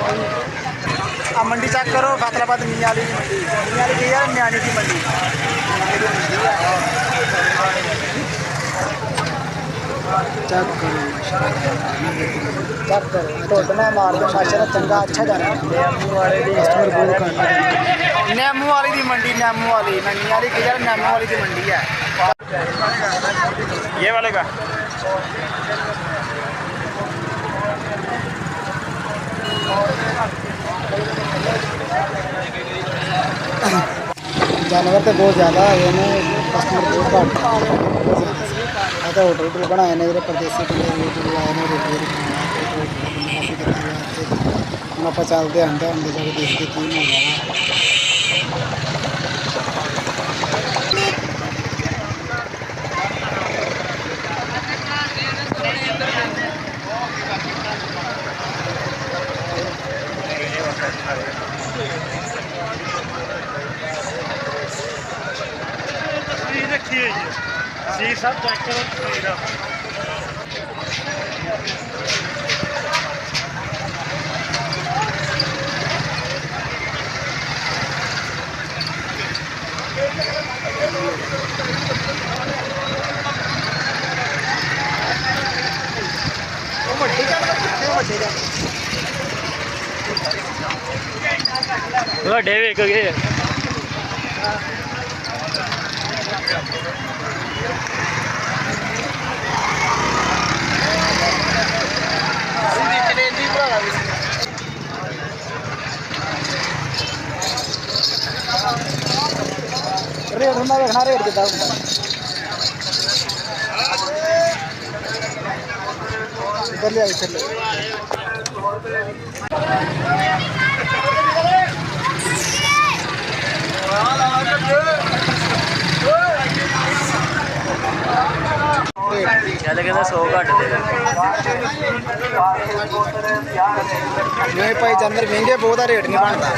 अब मंडी चेक करो, फैसलाबाद मियाली की मंडी, मियाली की है न्याणी की मंडी। चेक करो ढोडना मार दो माशा चंगा अच्छा जाना। नैमू वाली की मंडी, नैमू वाली नैनी की यार नैमू वाली की मंडी है। ये वाले का जानवर तो बहुत ज़्यादा है ने, कस्टमर बहुत घट तो होटल बनाए ने जो परदेसी बंदे यूट्यूब आए ने रोटी हम आप चलते आते आते जाके देखते की मिलना। रखी है जी सब चेक करो ਵੱਡੇ ਵੇਖ ਗਏ रेट होना देखना रेट कितना इधर ले इधर ले ਚੱਲ ਕਹਿੰਦਾ 100 ਘੱਟ ਦੇ नहीं भाई चंदर महंगे बहुत रेट नहीं बनता।